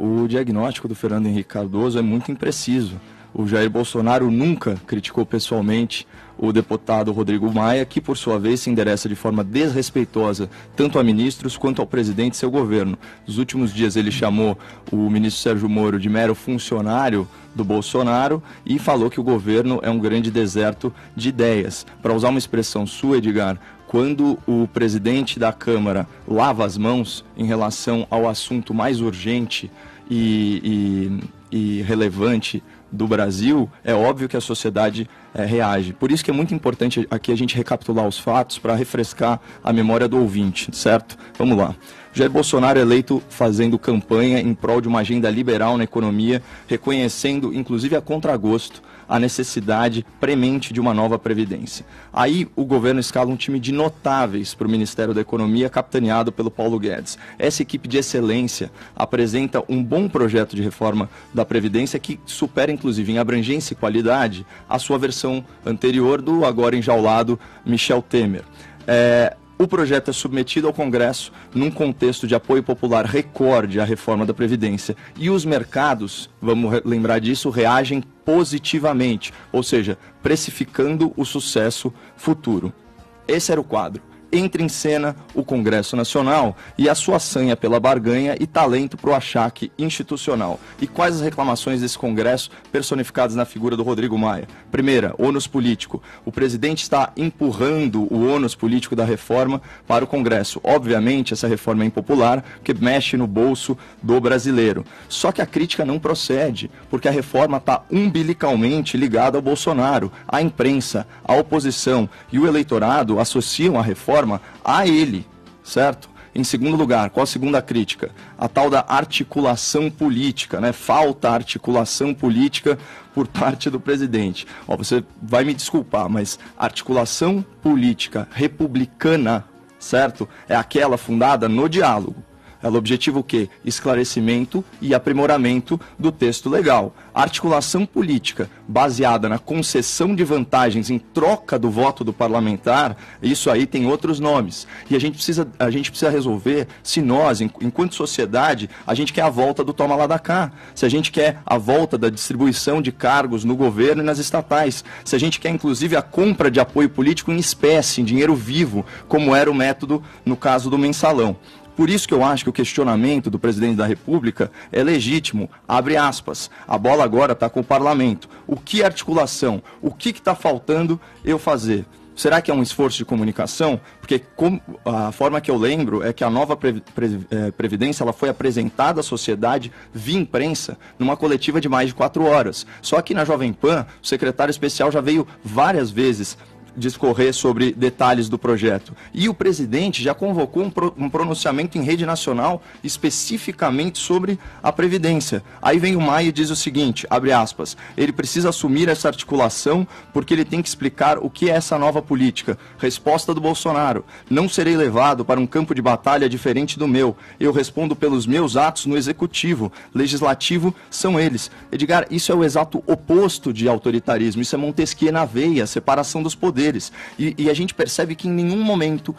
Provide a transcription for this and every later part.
o diagnóstico do Fernando Henrique Cardoso é muito impreciso. O Jair Bolsonaro nunca criticou pessoalmente o deputado Rodrigo Maia, que por sua vez se endereça de forma desrespeitosa tanto a ministros quanto ao presidente e seu governo. Nos últimos dias ele chamou o ministro Sérgio Moro de mero funcionário do Bolsonaro e falou que o governo é um grande deserto de ideias. Para usar uma expressão sua, Edgar, quando o presidente da Câmara lava as mãos em relação ao assunto mais urgente e relevante do Brasil, é óbvio que a sociedade reage. Por isso que é muito importante aqui a gente recapitular os fatos para refrescar a memória do ouvinte, certo? Vamos lá. Jair Bolsonaro é eleito fazendo campanha em prol de uma agenda liberal na economia, reconhecendo, inclusive a contragosto, a necessidade premente de uma nova previdência. Aí o governo escala um time de notáveis para o Ministério da Economia, capitaneado pelo Paulo Guedes. Essa equipe de excelência apresenta um bom projeto de reforma da Previdência que supera, inclusive, em abrangência e qualidade, a sua versão anterior do agora enjaulado Michel Temer. O projeto é submetido ao Congresso num contexto de apoio popular recorde à reforma da Previdência. E os mercados, vamos lembrar disso, reagem positivamente, ou seja, precificando o sucesso futuro. Esse era o quadro. Entra em cena o Congresso Nacional e a sua sanha pela barganha e talento para o achaque institucional. E quais as reclamações desse Congresso personificadas na figura do Rodrigo Maia? Primeira, ônus político. O presidente está empurrando o ônus político da reforma para o Congresso. Obviamente, essa reforma é impopular, porque mexe no bolso do brasileiro. Só que a crítica não procede, porque a reforma está umbilicalmente ligada ao Bolsonaro. A imprensa, a oposição e o eleitorado associam a reforma a ele, certo? Em segundo lugar, qual a segunda crítica? A tal da articulação política, né? Falta articulação política por parte do presidente. Ó, você vai me desculpar, mas articulação política republicana, certo? É aquela fundada no diálogo. Ela objetiva o quê? Esclarecimento e aprimoramento do texto legal. A articulação política baseada na concessão de vantagens em troca do voto do parlamentar, isso aí tem outros nomes. E a gente precisa resolver se nós, enquanto sociedade, a gente quer a volta do toma lá da cá. Se a gente quer a volta da distribuição de cargos no governo e nas estatais. Se a gente quer, inclusive, a compra de apoio político em espécie, em dinheiro vivo, como era o método no caso do mensalão. Por isso que eu acho que o questionamento do presidente da República é legítimo, abre aspas, a bola agora está com o parlamento. O que articulação? O que está faltando eu fazer? Será que é um esforço de comunicação? Porque a forma que eu lembro é que a nova Previdência ela foi apresentada à sociedade via imprensa numa coletiva de mais de 4 horas. Só que na Jovem Pan, o secretário especial já veio várias vezes discorrer sobre detalhes do projeto. E o presidente já convocou um pronunciamento em rede nacional especificamente sobre a Previdência. Aí vem o Maia e diz o seguinte, abre aspas, ele precisa assumir essa articulação porque ele tem que explicar o que é essa nova política. Resposta do Bolsonaro, não serei levado para um campo de batalha diferente do meu. Eu respondo pelos meus atos no executivo. Legislativo são eles. Edgar, isso é o exato oposto de autoritarismo. Isso é Montesquieu na veia, separação dos poderes. E a gente percebe que em nenhum momento,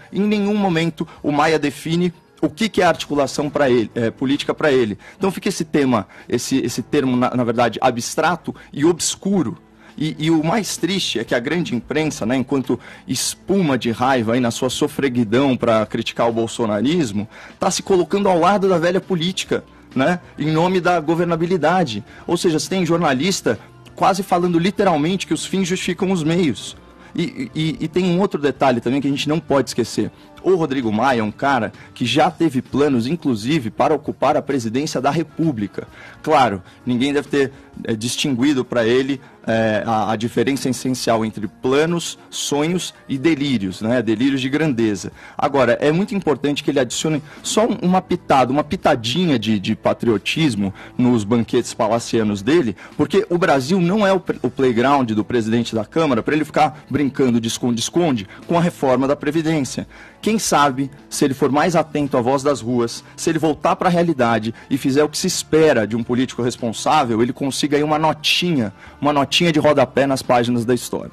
o Maia define o que é articulação para ele, política para ele. Então fica esse tema, esse termo, na verdade, abstrato e obscuro. E o mais triste é que a grande imprensa, né, enquanto espuma de raiva aí na sua sofreguidão para criticar o bolsonarismo, está se colocando ao lado da velha política, né, em nome da governabilidade. Ou seja, você tem jornalista quase falando literalmente que os fins justificam os meios. E tem um outro detalhe também que a gente não pode esquecer. O Rodrigo Maia é um cara que já teve planos, inclusive, para ocupar a presidência da República. Claro, ninguém deve ter distinguido para ele a diferença essencial entre planos, sonhos e delírios, né? Delírios de grandeza. Agora, é muito importante que ele adicione só uma pitadinha de patriotismo nos banquetes palacianos dele, porque o Brasil não é o playground do presidente da Câmara para ele ficar brincando de esconde-esconde com a reforma da Previdência. Quem sabe, se ele for mais atento à voz das ruas, se ele voltar para a realidade e fizer o que se espera de um político responsável, ele consiga aí uma notinha de rodapé nas páginas da história.